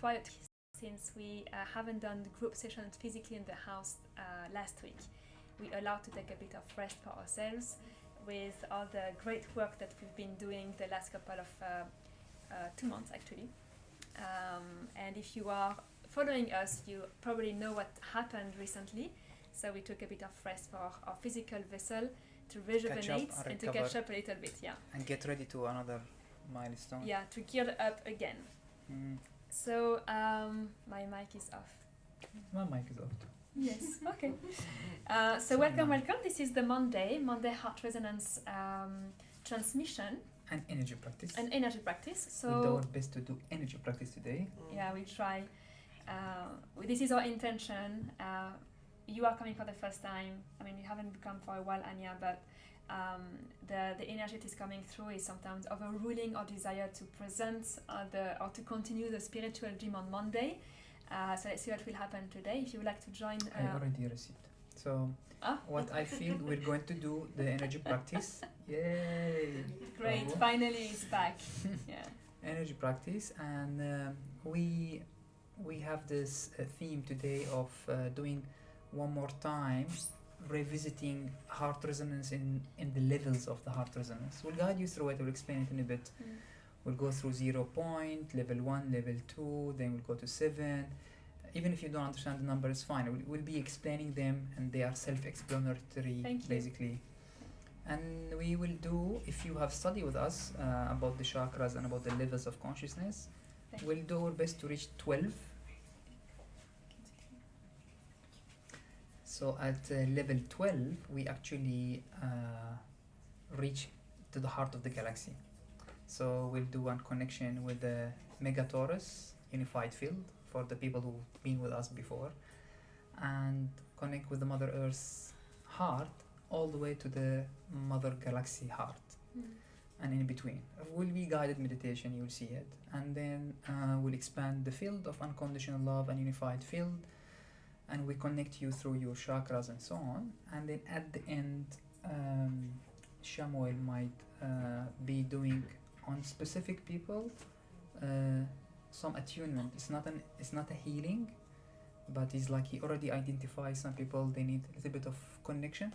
quiet since we haven't done the group sessions physically in the house last week. We allowed to take a bit of rest for ourselves with all the great work that we've been doing the last couple of 2 months actually. And if you are following us, you probably know what happened recently. So we took a bit of rest for our physical vessel to rejuvenate and to catch up a little bit, yeah. And get ready to another milestone. Yeah, to gear up again. So my mic is off. My mic is off too. Yes, okay. So welcome. This is the Monday Heart Resonance transmission. And energy practice. So we'll do our best to do energy practice today. Yeah, we try. This is our intention. You are coming for the first time. I mean, you haven't come for a while, Anya, but the energy that is coming through is sometimes overruling our desire to present or to continue the spiritual dream on Monday. So let's see what will happen today. If you would like to join, I already received. So what I feel we're going to do the energy practice. Yay! Great! Finally, it's back. Yeah. Energy practice, and we have this theme today of doing one more time, revisiting heart resonance in the levels of the heart resonance. We'll guide you through it. We'll explain it in a bit. We'll go through 0 point, level 1, level 2, then we'll go to 7. Even if you don't understand the number, it's fine. We'll be explaining them, and they are self-explanatory, basically. And we will do, if you have studied with us about the chakras and about the levels of consciousness, we'll do our best to reach 12. So at level 12, we actually reach to the heart of the galaxy. So we'll do one connection with the Megatorus unified field for the people who've been with us before, and connect with the Mother Earth's heart all the way to the Mother Galaxy heart. And in between. Will be guided meditation, you'll see it. And then we'll expand the field of unconditional love and unified field, and we connect you through your chakras and so on. And then at the end, Shamuel might be doing on specific people some attunement. It's not a healing, but it's like he already identifies some people, they need a little bit of connection.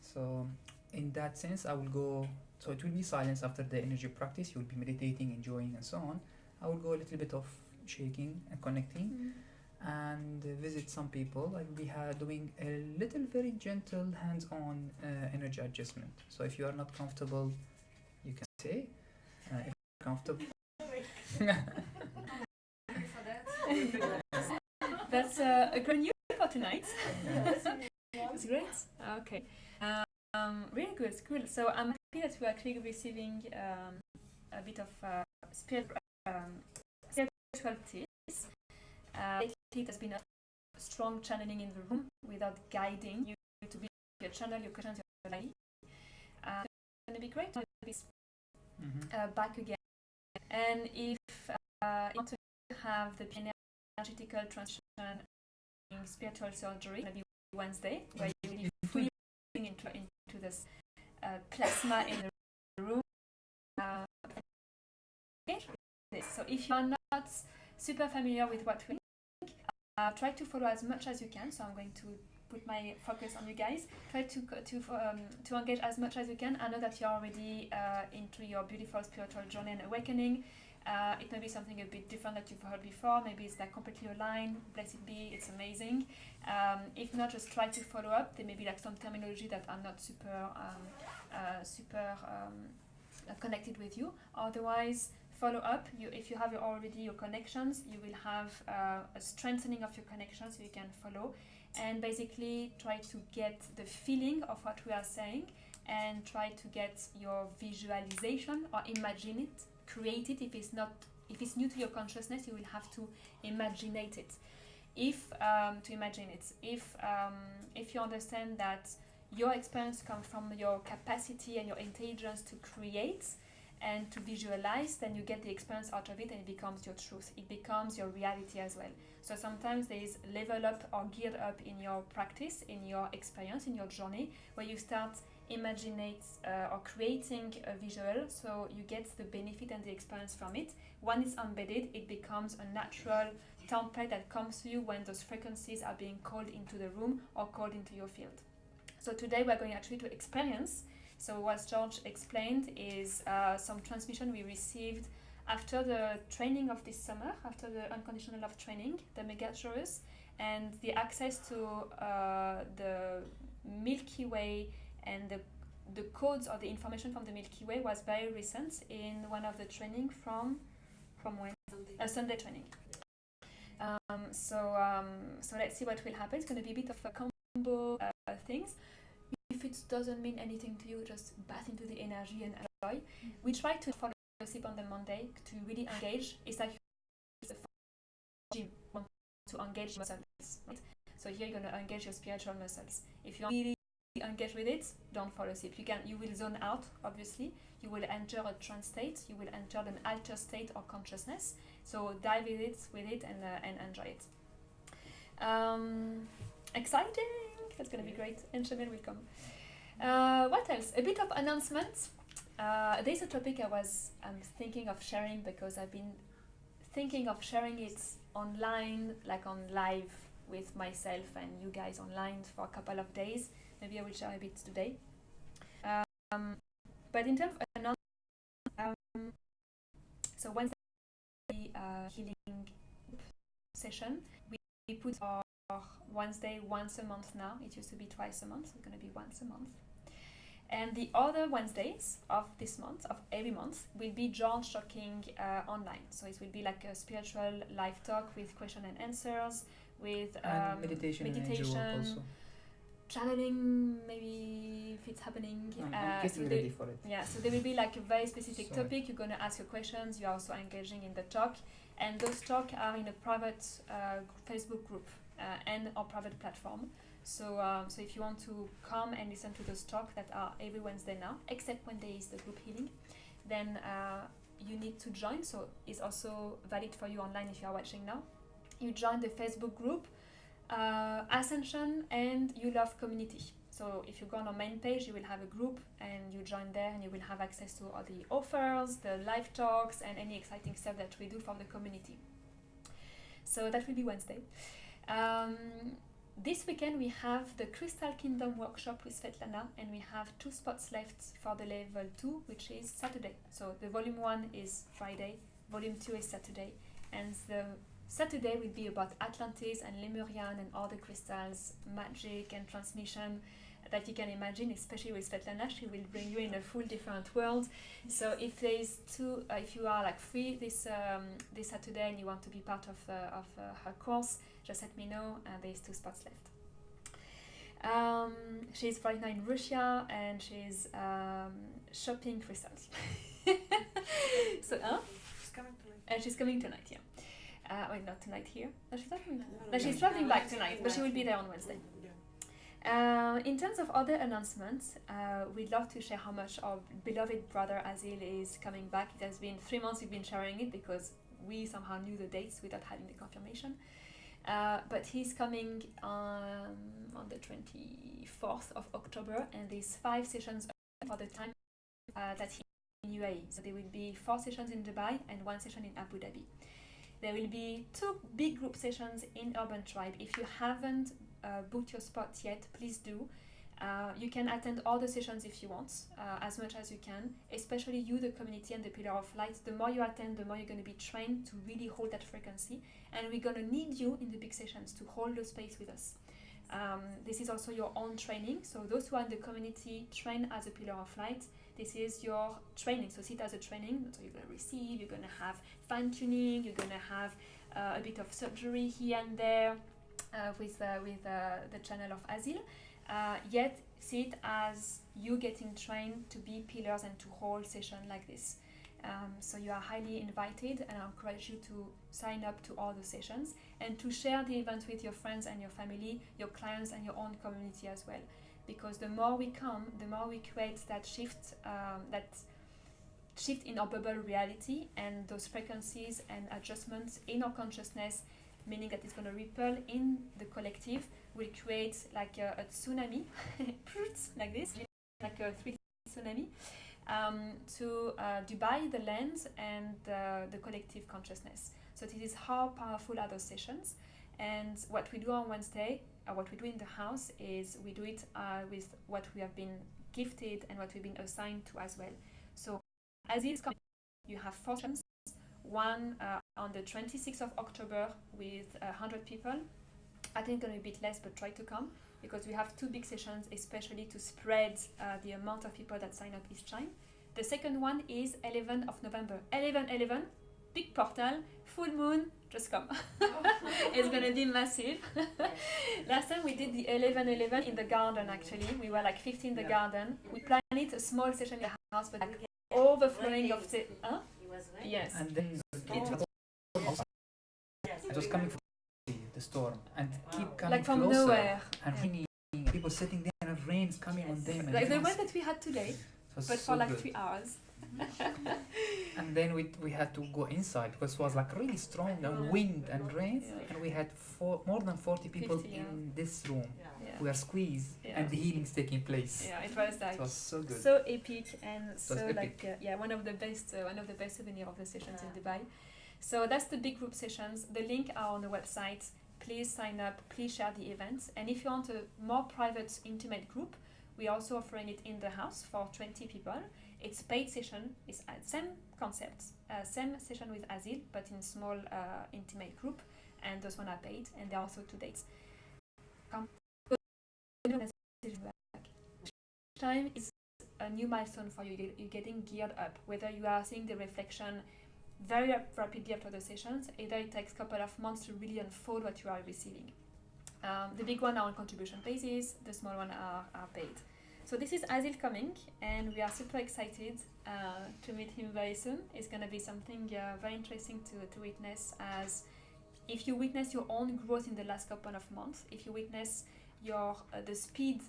So in that sense, I will go, so it will be silence after the energy practice. You will be meditating, enjoying, and so on. I will go a little bit of shaking and connecting and visit some people. I will be doing a little very gentle hands-on energy adjustment. So if you are not comfortable, you can say. If you're comfortable. That's a good news for tonight. It's great. Okay. Really good. Cool. So I'm happy that we're actually receiving a bit of spiritual tips. Lately, it has been a strong channeling in the room without guiding you to be your channel, your questions, your body. It's going to be great to be back again. And if you want to have the energetical transition in spiritual surgery, maybe Wednesday, where you will be fully into this plasma in the room. So if you are not super familiar with what we think, try to follow as much as you can. So I'm going to put my focus on you guys. Try to engage as much as you can. I know that you're already into your beautiful spiritual journey and awakening. It may be something a bit different that you've heard before. Maybe it's like completely aligned. Blessed be, it's amazing. If not, just try to follow up. There may be like some terminology that are not super connected with you. Otherwise, follow up. If you have already your connections, you will have a strengthening of your connections, so you can follow. And basically try to get the feeling of what we are saying, and try to get your visualization or imagine it. Create it. If it's new to your consciousness, you will have to imaginate it. If you understand that your experience comes from your capacity and your intelligence to create and to visualize, then you get the experience out of it, and it becomes your truth. It becomes your reality as well. So sometimes there is level up or geared up in your practice, in your experience, in your journey, where you start imaginate or creating a visual, so you get the benefit and the experience from it. When it's embedded, it becomes a natural template that comes to you when those frequencies are being called into the room or called into your field. So today we're going actually to experience. So what George explained is some transmission we received after the training of this summer, after the Unconditional Love training, the Megatorus, and the access to the Milky Way and the codes or the information from the Milky Way was very recent in one of the training from when? Sunday training. So let's see what will happen. It's going to be a bit of a combo things. If it doesn't mean anything to you, just bath into the energy and enjoy. We try to follow sleep on the Monday to really engage. It's like you want to engage muscles, right? So here you're going to engage your spiritual muscles. If you really engage with it, don't fall asleep. You will zone out, obviously. You will enter a trance state. You will enter an altered state or consciousness. So dive with it and enjoy it. Exciting! That's going to be great. And Chanel will come. What else? A bit of announcements. There's a topic I'm thinking of sharing because I've been thinking of sharing it online, like on live with myself and you guys online for a couple of days. Maybe I will share a bit today. But in terms of announcements, so Wednesday healing session, we put our Wednesday once a month now. It used to be twice a month, so it's going to be once a month. And the other Wednesdays of this month, of every month, will be George talking online. So it will be like a spiritual live talk with question and answers, with meditation and angel work also. Channeling, maybe if it's happening. I'm getting ready for it. Yeah, so there will be like a very specific topic. You're going to ask your questions. You're also engaging in the talk. And those talks are in a private Facebook group and our private platform. So if you want to come and listen to those talks that are every Wednesday now, except when there is the group healing, then you need to join. So it's also valid for you online if you are watching now. You join the Facebook group, Ascension and You Love Community. So if you go on our main page, you will have a group and you join there and you will have access to all the offers, the live talks and any exciting stuff that we do for the community. So that will be Wednesday. This weekend we have the Crystal Kingdom workshop with Svetlana and we have 2 spots left for the level 2, which is Saturday. So the volume 1 is Friday, volume 2 is Saturday, and the Saturday will be about Atlantis and Lemurian and all the crystals, magic and transmission that you can imagine, especially with Svetlana. She will bring you in a full different world. So if you are like free this Saturday and you want to be part of her course, just let me know. There's 2 spots left. She's right now in Russia and she's shopping crystals. So, She's coming tonight. And she's coming tonight, yeah. Wait, not tonight here. No, she's not coming. No, she's traveling back tonight, but she will be there on Wednesday. In terms of other announcements, we'd love to share how much our beloved brother Azil is coming back. It has been 3 months we've been sharing it because we somehow knew the dates without having the confirmation. But he's coming on the 24th of October, and there's 5 sessions for the time that he's in UAE. So there will be 4 sessions in Dubai and 1 session in Abu Dhabi. There will be 2 big group sessions in Urban Tribe. If you haven't booked your spot yet, please do. You can attend all the sessions if you want, as much as you can, especially you, the community and the Pillar of Light. The more you attend, the more you're going to be trained to really hold that frequency. And we're going to need you in the big sessions to hold the space with us. This is also your own training. So those who are in the community, train as a Pillar of Light. This is your training. So see it as a training. So you're going to receive, you're going to have fine-tuning, you're going to have a bit of surgery here and there with the channel of Azil. Yet see it as you getting trained to be pillars and to hold session like this. So you are highly invited, and I encourage you to sign up to all the sessions and to share the event with your friends and your family, your clients and your own community as well. Because the more we come, the more we create that shift in our bubble reality, and those frequencies and adjustments in our consciousness, meaning that it's going to ripple in the collective, will create like a tsunami, like this, like a 3D tsunami, to Dubai, the land, and the collective consciousness. So this is how powerful are those sessions. And what we do on Wednesday, or what we do in the house, is we do it with what we have been gifted and what we've been assigned to as well. So as it's coming, you have 4 sessions. One on the 26th of October with 100 people. I think it's going to be a bit less, but try to come, because we have 2 big sessions, especially to spread the amount of people that sign up each time. The second one is 11th of November. 11/11, big portal, full moon, just come. It's going to be massive. Last time we did the 11/11 in the garden, actually. We were like 50 in the garden. We planned it a small session in the house, but like overflowing of the... Huh? Yes. And then it was coming from the storm and keep coming like from closer nowhere. and raining. People sitting there and rain's coming on them. Like and the it was- one that we had today, it was but so for like good. 3 hours. And then we had to go inside because it was like really strong wind and rain, Yeah. and we had more than 40 people 50, yeah. in this room. Yeah. We are squeezed, Yeah. and the healing's taking place. Yeah, it was like It was so good. so epic and so epic. like one of the best souvenirs of the sessions in Dubai. So that's the big group sessions. The link are on the website. Please sign up. Please share the event. And if you want a more private, intimate group, we're also offering it in the house for 20 people. It's paid session. It's same concept, same session with Azil, but in small, intimate group. And those one are paid, and there are also 2 dates. Come. Time is a new milestone for you. You're getting geared up. Whether you are seeing the reflection very rapidly after the sessions, either it takes a couple of months to really unfold what you are receiving. The big one are on contribution basis, the small one are paid. So this is Azil coming, and we are super excited to meet him very soon. It's going to be something very interesting to witness, as if you witness your own growth in the last couple of months, if you witness your the speed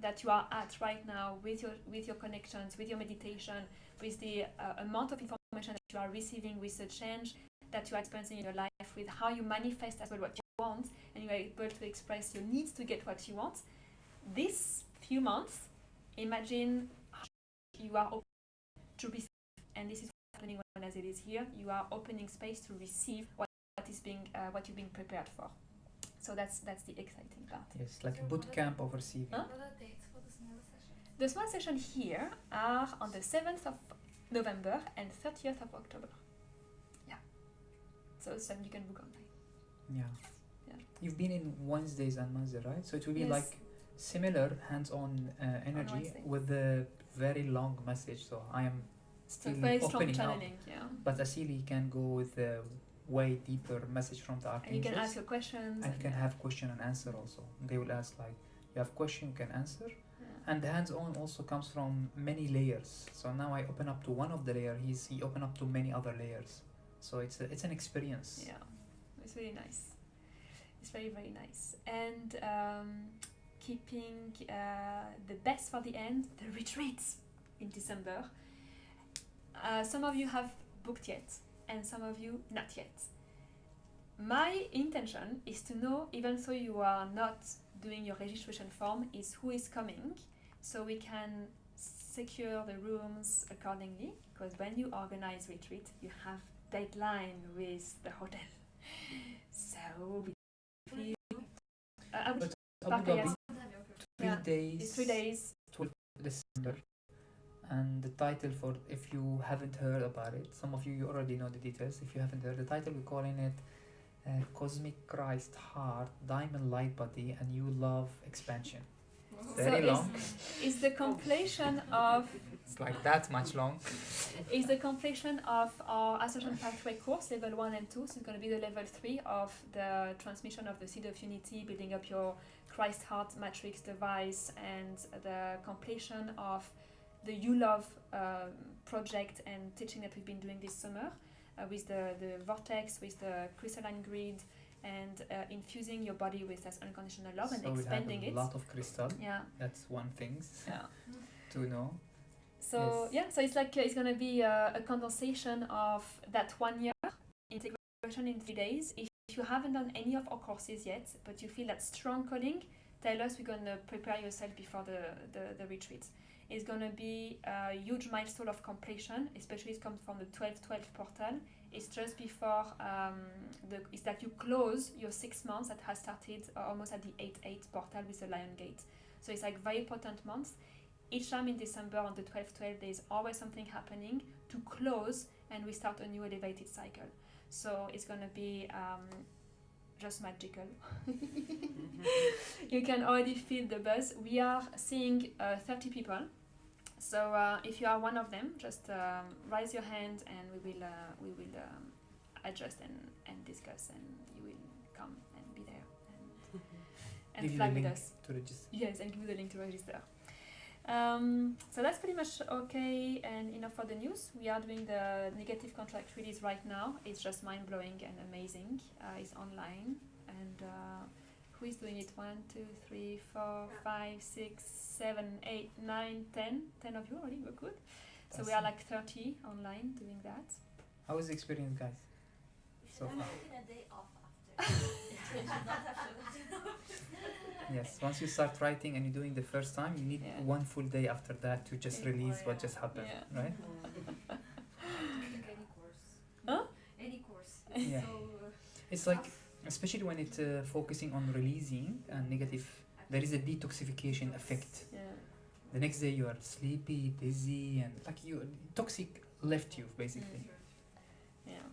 that you are at right now with your connections, with your meditation, with the amount of information that you are receiving, with the change that you are experiencing in your life, with how you manifest as well what you want, and you are able to express your needs to get what you want. This few months, imagine you are open to receive, and this is what's happening when Azil is here. You are opening space to receive what you're being prepared for. So that's the exciting part. Yes, like a boot camp of receiving. Huh? What are the dates for the smaller session? The small sessions here are on the 7th of November and 30th of October. Yeah. So some you can book online. Yeah. Yeah. You've been in Wednesdays and Mondays, right? So it will be Yes. like similar hands-on energy Wednesday. with a very long message. So I am So still very strong opening up. channeling, yeah. But Asili can go with a way deeper message from the And you archangels. can ask your questions. and you can have question and answer also. They will ask like, you have question, you can answer. Yeah. And the hands-on also comes from many layers. So now I open up to one of the layer. He open up to many other layers. So it's an experience. Yeah, it's really nice. It's very, very nice. And keeping the best for the end, the retreats in December. Some of you have booked yet, and some of you not yet. My intention is to know, even though you are not doing your registration form, is who is coming, so we can secure the rooms accordingly, because when you organize retreat, you have deadline with the hotel. So I would Abu Pattaya. Dhabi, 3 Yeah, days. it's 3 days. 12 December. And the title, for if you haven't heard about it, some of you already know the details. If you haven't heard the title, we're calling it Cosmic Christ Heart, Diamond Light Body, and You Love Expansion. Very So long. It's the completion of It's like that much long. is the completion of our Ascension Pathway course, level 1 and 2. So it's going to be the level 3 of the transmission of the Seed of Unity, building up your Christ Heart Matrix device, and the completion of the You Love project and teaching that we've been doing this summer with the vortex, with the crystalline grid, and infusing your body with this unconditional love and So we expanding have a it. lot of crystal. Yeah, That's one thing yeah. to know. So Yes. so it's like it's gonna be a condensation of that 1 year integration in 3 days. If you haven't done any of our courses yet, but you feel that strong calling, tell us. We're gonna prepare yourself before the retreat. is going to be a huge milestone of completion, especially it comes from the 12-12 portal. It's just before it's that you close your 6 months that has started almost at the 8-8 portal with the Lion Gate. So it's like very potent months. Each time in December on the 12-12, there's always something happening to close and we start a new elevated cycle. So it's going to be just magical. You can already feel the buzz. We are seeing 30 people. So if you are one of them, just raise your hand and we will adjust and discuss, and you will come and be there and Give fly you the with link us. to register. Yes, and give you the link to register. So that's pretty much okay and enough for the news. We are doing the negative contract release right now. It's just mind-blowing and amazing. It's online. And who is doing it? 1, 2, 3, 4, 5, 6, 7, 8, 9, 10. 10 of you already, we're good. So we are like 30 online doing that. How was the experience, guys? So I'm far. taking a day off after. Not after that. Yes, once you start writing and you're doing the first time, you need Yeah. one full day after that to just Yeah. release Oh, what yeah. just happened, Yeah. right? Take any course. Huh? Any course. Yeah. So, It's like, especially when it's focusing on releasing and negative, there is a detoxification effect. Yeah. The next day you are sleepy, dizzy, and like toxic left you basically. Yeah.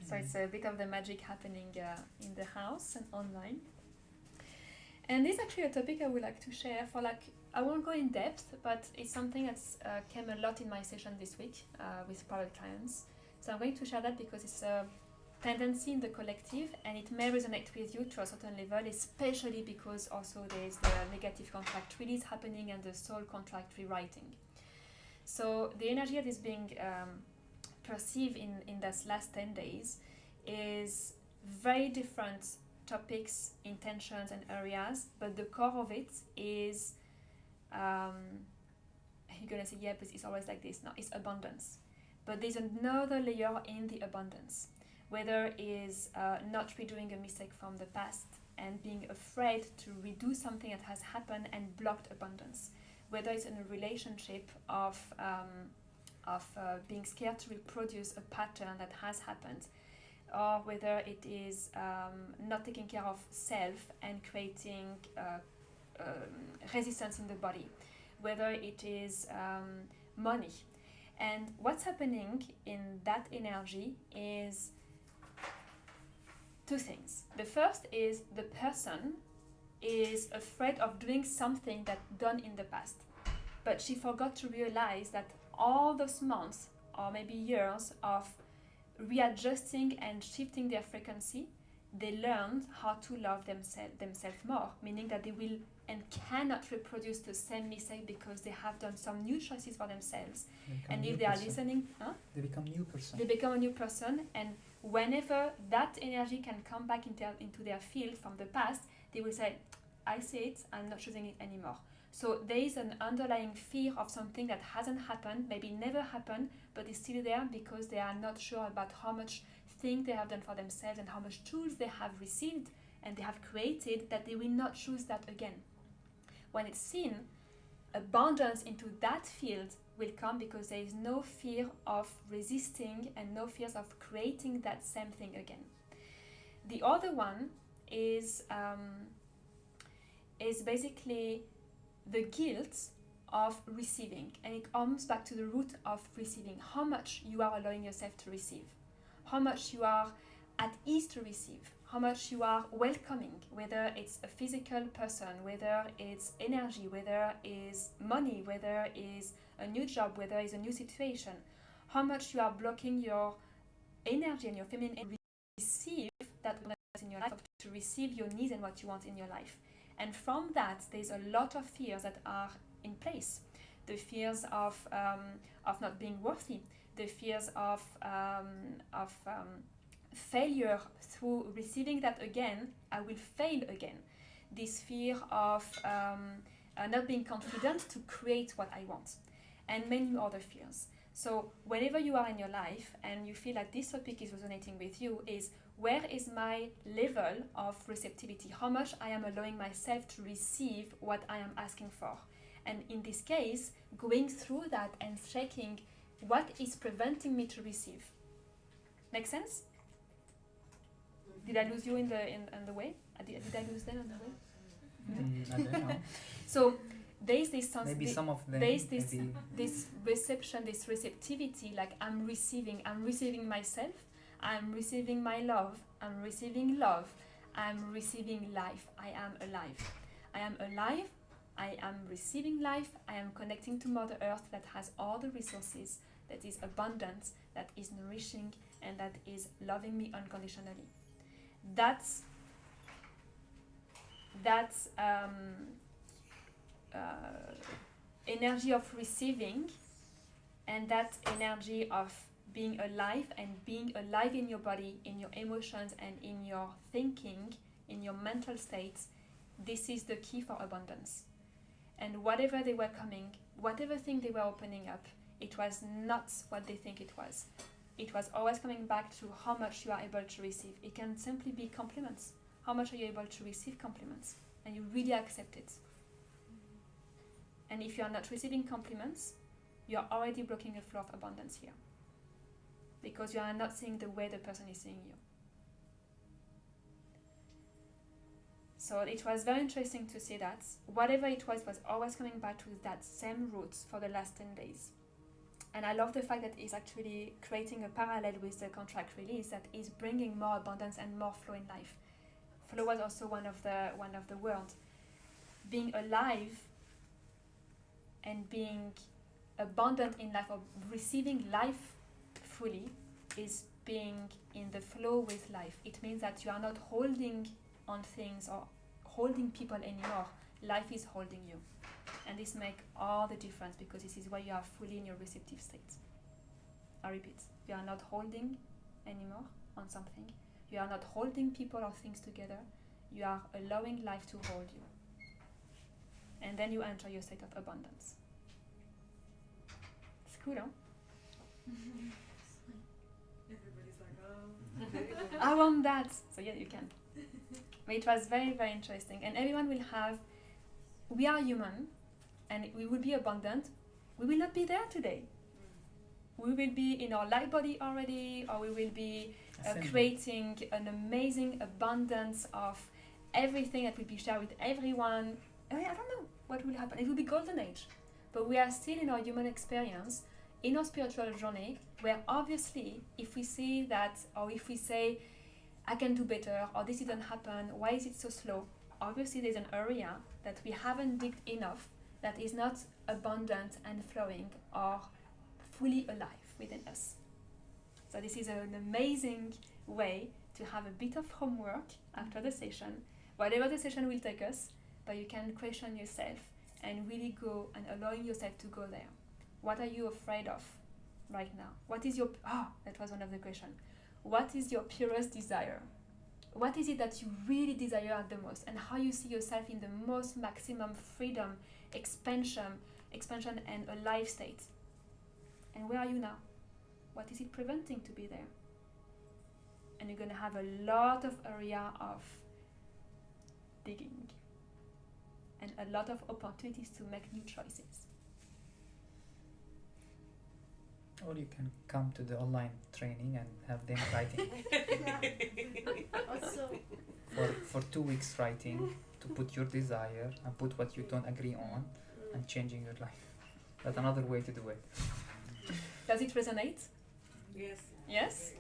So it's a bit of the magic happening in the house and online. And this is actually a topic I would like to share for I won't go in depth, but it's something that's came a lot in my session this week with private clients. So I'm going to share that because it's a tendency in the collective and it may resonate with you to a certain level, especially because also there's the negative contract release happening and the soul contract rewriting. So the energy that is being perceived in this last 10 days is very different topics, intentions and areas, but the core of it is you're gonna say, yeah, but it's always like this. No, it's abundance. But there's another layer in the abundance, whether it is not redoing a mistake from the past and being afraid to redo something that has happened and blocked abundance, whether it's in a relationship of being scared to reproduce a pattern that has happened, or whether it is not taking care of self and creating resistance in the body, whether it is money. And what's happening in that energy is two things. The first is the person is afraid of doing something that done in the past, but she forgot to realize that all those months or maybe years of readjusting and shifting their frequency, they learned how to love themselves more, meaning that they will and cannot reproduce the same mistake because they have done some new choices for themselves. And if they are listening, they become new person. they become a new person, and whenever that energy can come back into their field from the past, they will say, I see it, I'm not choosing it anymore. So there is an underlying fear of something that hasn't happened, maybe never happened, but is still there because they are not sure about how much thing they have done for themselves and how much tools they have received and they have created that they will not choose that again. When it's seen, abundance into that field will come because there is no fear of resisting and no fears of creating that same thing again. The other one is basically the guilt of receiving, and it comes back to the root of receiving. How much you are allowing yourself to receive, how much you are at ease to receive, how much you are welcoming, whether it's a physical person, whether it's energy, whether it's money, whether it's a new job, whether it's a new situation, how much you are blocking your energy and your feminine energy to receive that in your life, to receive your needs and what you want in your life. And from that, there's a lot of fears that are in place. The fears of not being worthy, the fears of failure through receiving that again, I will fail again. This fear of not being confident to create what I want, and many other fears. So whenever you are in your life and you feel like this topic is resonating with you, is where is my level of receptivity? How much I am allowing myself to receive what I am asking for? And in this case, going through that and checking what is preventing me to receive. Make sense? Did I lose you in the way? Did I lose them on the way? No? I don't know. So there's this Maybe some of them. there's this maybe this reception, this receptivity, like I'm receiving myself, I'm receiving my love, I'm receiving love, I'm receiving life, I am alive. I am alive, I am receiving life, I am connecting to Mother Earth that has all the resources, that is abundant, that is nourishing, and that is loving me unconditionally. That's energy of receiving, and that energy of being alive, and being alive in your body, in your emotions, and in your thinking, in your mental states. This is the key for abundance. And whatever they were coming, whatever thing they were opening up, it was not what they think it was. It was always coming back to how much you are able to receive. It can simply be compliments. How much are you able to receive compliments? And you really accept it. And if you are not receiving compliments, you are already blocking a flow of abundance here. Because you are not seeing the way the person is seeing you. So it was very interesting to see that whatever it was always coming back to that same roots for the last 10 days. And I love the fact that it's actually creating a parallel with the contract release that is bringing more abundance and more flow in life. Flow was also one of the words. Being alive and being abundant in life, or receiving life fully, is being in the flow with life. It means that you are not holding on things or holding people anymore. Life is holding you. And this makes all the difference, because this is where you are fully in your receptive state. I repeat, you are not holding anymore on something. You are not holding people or things together. You are allowing life to hold you. And then you enter your state of abundance. It's cool, huh? Everybody's like, oh. I want that. So yeah, you can. But it was very, very interesting. And everyone will have, we are human, and we will be abundant. We will not be there today. We will be in our light body already, or we will be creating an amazing abundance of everything that will be shared with everyone. I don't know what will happen. It will be golden age. But we are still in our human experience, in our spiritual journey, where obviously if we see that, or if we say, I can do better, or this didn't happen, why is it so slow? Obviously there's an area that we haven't digged enough, that is not abundant and flowing or fully alive within us. So this is an amazing way to have a bit of homework after the session, whatever the session will take us, but you can question yourself and really go and allowing yourself to go there. What are you afraid of right now? What is your, that was one of the questions. What is your purest desire? What is it that you really desire at the most, and how you see yourself in the most maximum freedom, expansion and alive state? And where are you now? What is it preventing to be there? And you're going to have a lot of area of digging and a lot of opportunities to make new choices. Or you can come to the online training and have them writing Also, for 2 weeks, writing to put your desire and put what you don't agree on and changing your life. That's another way to do it. Does it resonate? yes. Yes?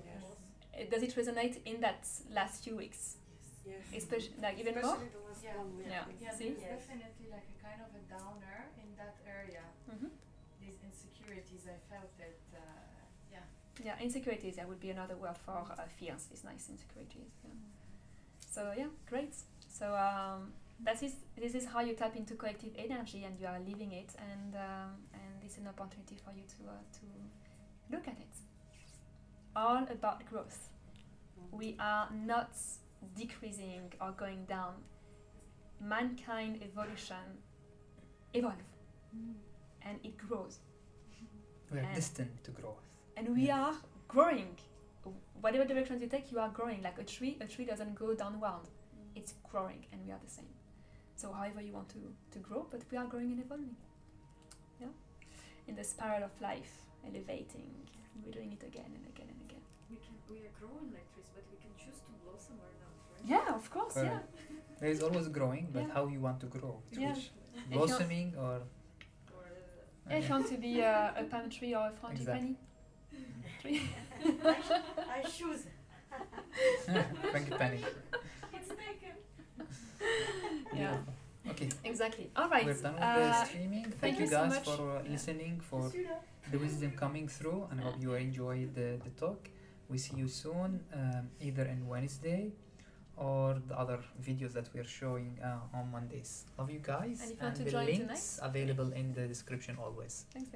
Yes. Does it resonate in that last few weeks? Yes. Especially, like even more? Especially the last Yeah. 1 week. Yeah. Yeah, See? there's definitely like a kind of a downer in that area. Mm-hmm. These insecurities, I felt it. Yeah, insecurities, that would be another word for fears. It's nice, insecurities. Yeah. So yeah, great. So this is how you tap into collective energy, and you are living it, and it's an opportunity for you to look at it. All about growth. We are not decreasing or going down. Mankind evolve, and it grows. We are And- destined to grow. And we are growing. Whatever direction you take, you are growing. Like a tree doesn't go downward. It's growing, and we are the same. So however you want to grow, but we are growing and evolving. in the spiral of life, elevating. We're doing it again and again and again. We are growing like trees, but we can choose to blossom or not, right? Yeah, of course. Correct. There is always growing, but Yeah. how you want to grow? Yeah. Which you're- blossoming or Or Yeah, if you want to be a palm tree or a frangipani tree. I choose. frangipani. It's taken. Yeah. Okay, Exactly. All right. we're done with the streaming. Thank you you so guys much. for listening, for the wisdom coming through, and I hope you enjoyed the talk. We see you soon, either on Wednesday or the other videos that we're showing on Mondays. Love you guys, And if you want to the join links available in the description always. Thanks.